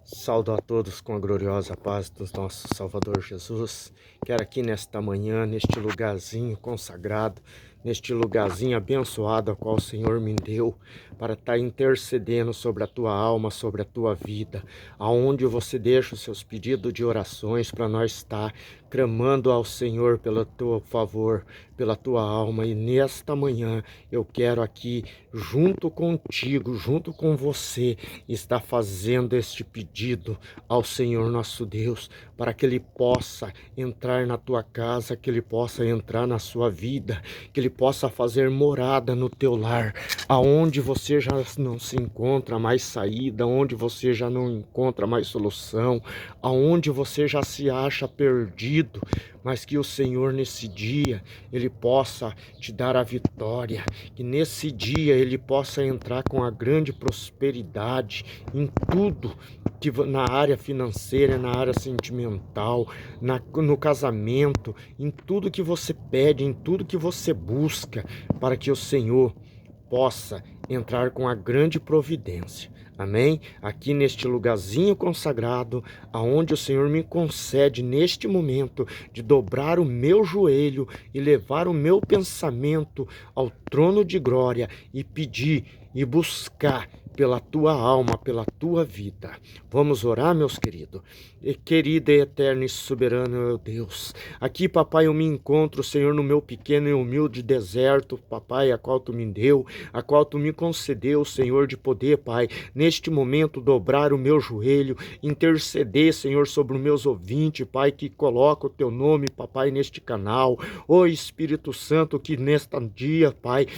Saúdo a todos com a gloriosa paz do nosso Salvador Jesus. Quero aqui nesta manhã, neste lugarzinho consagrado, neste lugarzinho abençoado a qual o Senhor me deu, para estar intercedendo sobre a tua alma, sobre a tua vida, aonde você deixa os seus pedidos de orações para nós estar clamando ao Senhor pelo teu favor, pela tua alma. E nesta manhã eu quero aqui, junto contigo, junto com você, estar fazendo este pedido ao Senhor nosso Deus, para que Ele possa entrar na tua casa, que Ele possa entrar na sua vida, que Ele possa fazer morada no teu lar, aonde você já não se encontra mais saída, onde você já não encontra mais solução, aonde você já se acha perdido, mas que o Senhor nesse dia, Ele possa te dar a vitória, que nesse dia Ele possa entrar com a grande prosperidade em tudo, que na área financeira, na área sentimental, no casamento, em tudo que você pede, em tudo que você busca, para que o Senhor possa entrar com a grande providência. Amém? Aqui neste lugarzinho consagrado, aonde o Senhor me concede neste momento de dobrar o meu joelho e levar o meu pensamento ao trono de glória e pedir e buscar pela tua alma, pela tua vida. Vamos orar, meus queridos? Querido e eterno e soberano meu Deus, aqui, papai, eu me encontro, Senhor, no meu pequeno e humilde deserto, papai, a qual tu me deu, a qual tu me concedeu, Senhor, de poder, pai, neste momento dobrar o meu joelho, interceder, Senhor, sobre os meus ouvintes, pai, que coloca o teu nome, papai, neste canal. Ô Espírito Santo, que neste dia, pai,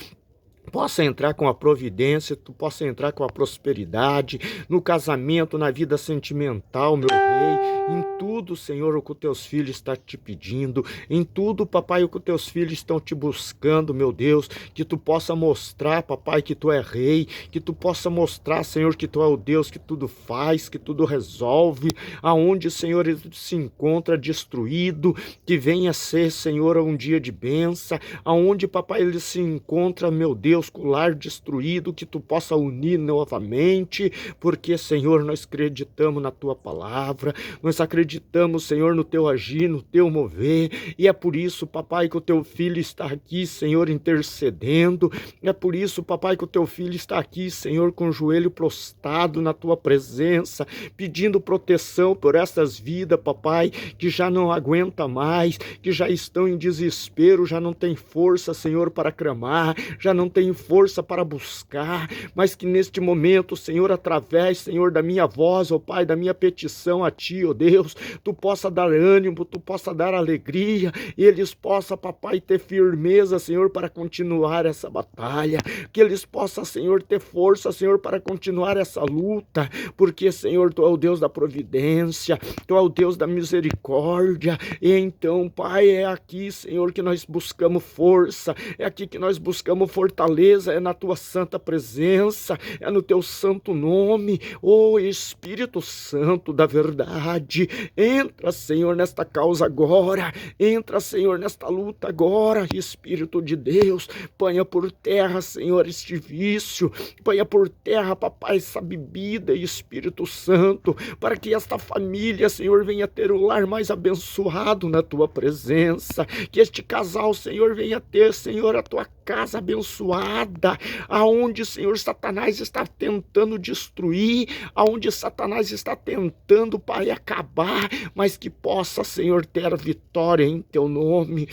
possa entrar com a providência, tu possa entrar com a prosperidade, no casamento, na vida sentimental, meu rei, em tudo, Senhor, o que os teus filhos estão te pedindo, em tudo, papai, o que os teus filhos estão te buscando, meu Deus, que tu possa mostrar, papai, que tu é rei, que tu possa mostrar, Senhor, que tu é o Deus que tudo faz, que tudo resolve, aonde, Senhor, ele se encontra destruído, que venha ser, Senhor, um dia de bênção, aonde, papai, ele se encontra, meu Deus, com o lar destruído, que tu possa unir novamente, porque, Senhor, nós acreditamos na tua palavra, nós acreditamos, Senhor, no teu agir, no teu mover, e é por isso, papai, que o teu filho está aqui, Senhor, intercedendo, é por isso, papai, que o teu filho está aqui, Senhor, com o joelho prostrado na tua presença, pedindo proteção por essas vidas, papai, que já não aguenta mais, que já estão em desespero, já não tem força, Senhor, para clamar, já não tem força para buscar, mas que neste momento, Senhor, através, Senhor, da minha voz, ó Pai, da minha petição a Ti, ó Deus, Tu possa dar ânimo, Tu possa dar alegria, e eles possam, papai, ter firmeza, Senhor, para continuar essa batalha, que eles possam, Senhor, ter força, Senhor, para continuar essa luta, porque, Senhor, Tu é o Deus da providência, Tu é o Deus da misericórdia, e então, Pai, é aqui, Senhor, que nós buscamos força, é aqui que nós buscamos fortaleza, é na tua santa presença, é no teu santo nome, ô Espírito Santo da verdade, entra, Senhor, nesta causa agora, entra, Senhor, nesta luta agora, Espírito de Deus, ponha por terra, Senhor, este vício, ponha por terra, papai, essa bebida, Espírito Santo, para que esta família, Senhor, venha ter o lar mais abençoado na tua presença, que este casal, Senhor, venha ter, Senhor, a tua casa abençoada, aonde, Senhor, Satanás está tentando destruir, aonde Satanás está tentando, Pai, acabar, mas que possa, Senhor, ter a vitória em teu nome.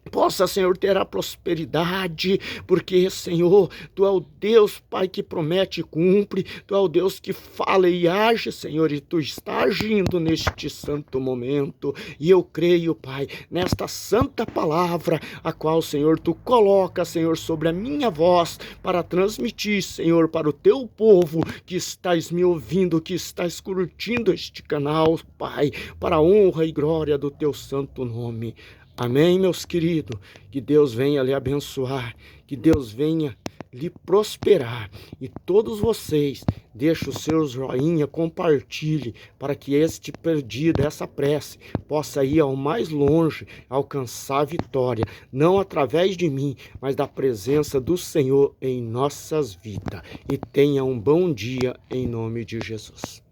Possa, Senhor, ter a prosperidade, porque, Senhor, Tu é o Deus, Pai, que promete e cumpre, Tu é o Deus que fala e age, Senhor, e Tu está agindo neste santo momento, e eu creio, Pai, nesta santa palavra, a qual, Senhor, Tu coloca, Senhor, sobre a minha voz, para transmitir, Senhor, para o Teu povo, que estás me ouvindo, que estás curtindo este canal, Pai, para a honra e glória do Teu santo nome. Amém, meus queridos? Que Deus venha lhe abençoar, que Deus venha lhe prosperar. E todos vocês, deixem o seu joinha, compartilhe, para que este pedido, essa prece, possa ir ao mais longe, alcançar a vitória, não através de mim, mas da presença do Senhor em nossas vidas. E tenha um bom dia em nome de Jesus.